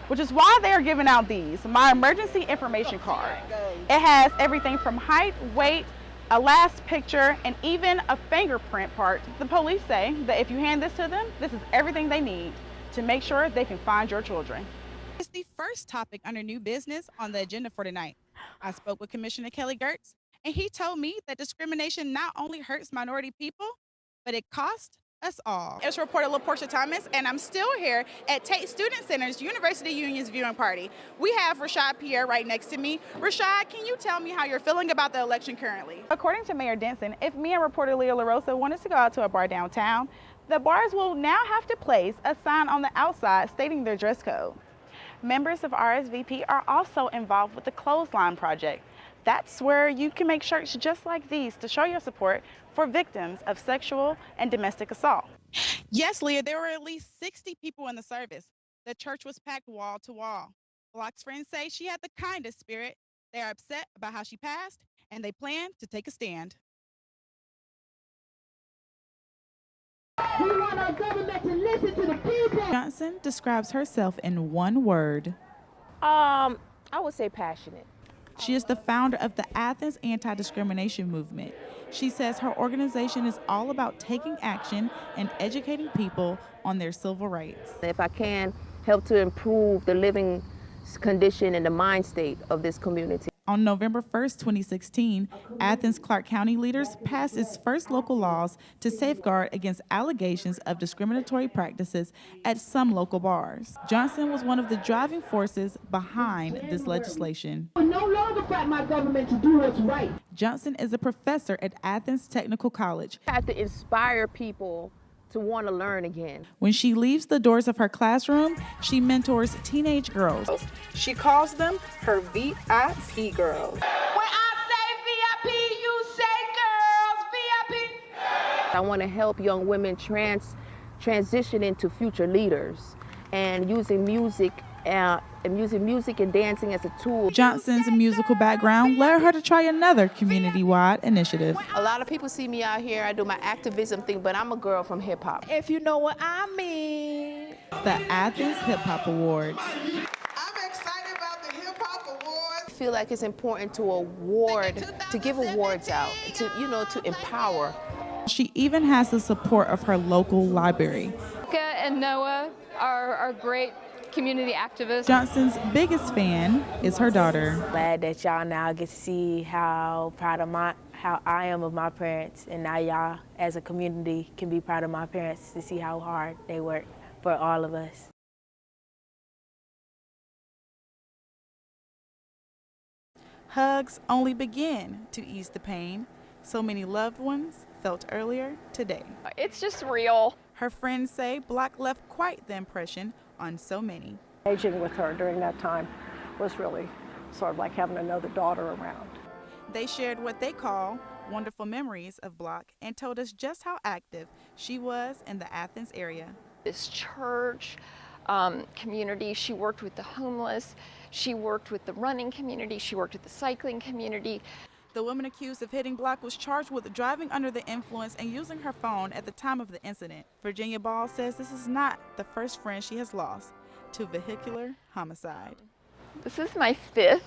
which is why they are giving out these, my emergency information card. It has everything from height, weight, a last picture, and even a fingerprint part. The police say that if you hand this to them, this is everything they need to make sure they can find your children. It's the first topic under new business on the agenda for tonight. I spoke with Commissioner Kelly Gertz, and he told me that discrimination not only hurts minority people, but it costs us all. It's reporter LaPorsche Thomas, and I'm still here at Tate Student Center's University Union's viewing party. We have Rashad Pierre right next to me. Rashad, can you tell me how you're feeling about the election currently? According to Mayor Denson, if me and reporter Leo LaRosa wanted to go out to a bar downtown, the bars will now have to place a sign on the outside stating their dress code. Members of RSVP are also involved with the Clothesline Project. That's where you can make shirts just like these to show your support for victims of sexual and domestic assault. Yes, Leah, there were at least 60 people in the service. The church was packed wall to wall. Block's friends say she had the kindest spirit. They are upset about how she passed, and they plan to take a stand. We want our government to listen to the people. Johnson describes herself in one word. I would say passionate. She is the founder of the Athens Anti-Discrimination Movement. She says her organization is all about taking action and educating people on their civil rights. If I can help to improve the living condition and the mind state of this community. On November 1st, 2016, Athens Clark County leaders passed its first local laws to safeguard against allegations of discriminatory practices at some local bars. Johnson was one of the driving forces behind this legislation. I no longer fight my government to do what's right. Johnson is a professor at Athens Technical College. I have to inspire people to want to learn again. When she leaves the doors of her classroom, she mentors teenage girls. She calls them her VIP girls. When I say VIP, you say girls, VIP. I want to help young women transition into future leaders and using music and dancing as a tool. Johnson's musical background led her to try another community-wide initiative. A lot of people see me out here, I do my activism thing, but I'm a girl from hip hop. If you know what I mean. The Athens Hip Hop Awards. I'm excited about the Hip Hop Awards. I feel like it's important to give awards out, to empower. She even has the support of her local library. And Noah are great community activists. Johnson's biggest fan is her daughter. Glad that y'all now get to see how I am of my parents, and now y'all as a community can be proud of my parents to see how hard they work for all of us. Hugs only begin to ease the pain so many loved ones felt earlier today. It's just real. Her friends say Block left quite the impression on so many. Aging with her during that time was really sort of like having another daughter around. They shared what they call wonderful memories of Block and told us just how active she was in the Athens area. This church community, she worked with the homeless, she worked with the running community, she worked with the cycling community. The woman accused of hitting Block was charged with driving under the influence and using her phone at the time of the incident. Virginia Ball says this is not the first friend she has lost to vehicular homicide. This is my 5th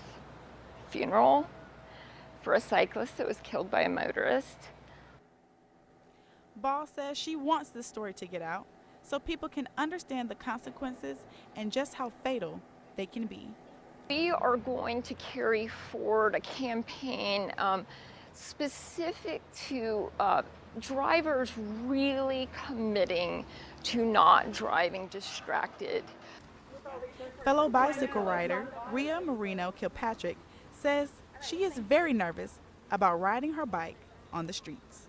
funeral for a cyclist that was killed by a motorist. Ball says she wants this story to get out so people can understand the consequences and just how fatal they can be. We are going to carry forward a campaign specific to drivers really committing to not driving distracted. Fellow bicycle rider Rhea Marino Kilpatrick says she is very nervous about riding her bike on the streets.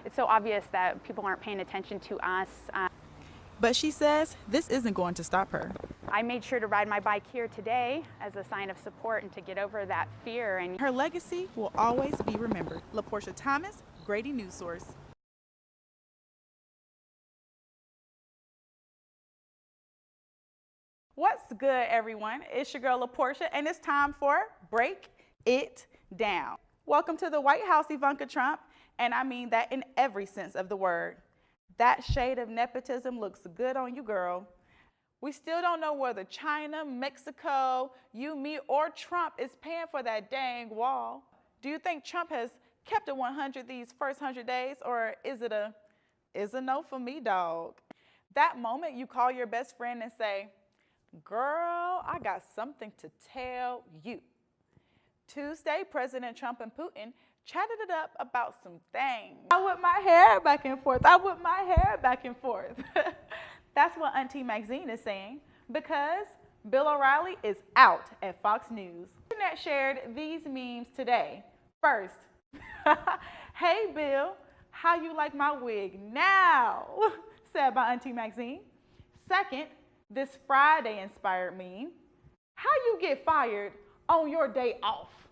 It's so obvious that people aren't paying attention to us. But she says this isn't going to stop her. I made sure to ride my bike here today as a sign of support and to get over that fear. And her legacy will always be remembered. LaPorsche Thomas, Grady News Source. What's good, everyone? It's your girl LaPorsche, and it's time for Break It Down. Welcome to the White House, Ivanka Trump, and I mean that in every sense of the word. That shade of nepotism looks good on you, girl. We still don't know whether China, Mexico, you, me, or Trump is paying for that dang wall. Do you think Trump has kept it 100 these first 100 days, or is it a no for me, dog? That moment you call your best friend and say, girl, I got something to tell you. Tuesday, President Trump and Putin chatted it up about some things. I whip my hair back and forth. I whip my hair back and forth. That's what Auntie Maxine is saying, because Bill O'Reilly is out at Fox News. The internet shared these memes today. First, hey Bill, how you like my wig now? Said by Auntie Maxine. Second, this Friday inspired meme. How you get fired on your day off?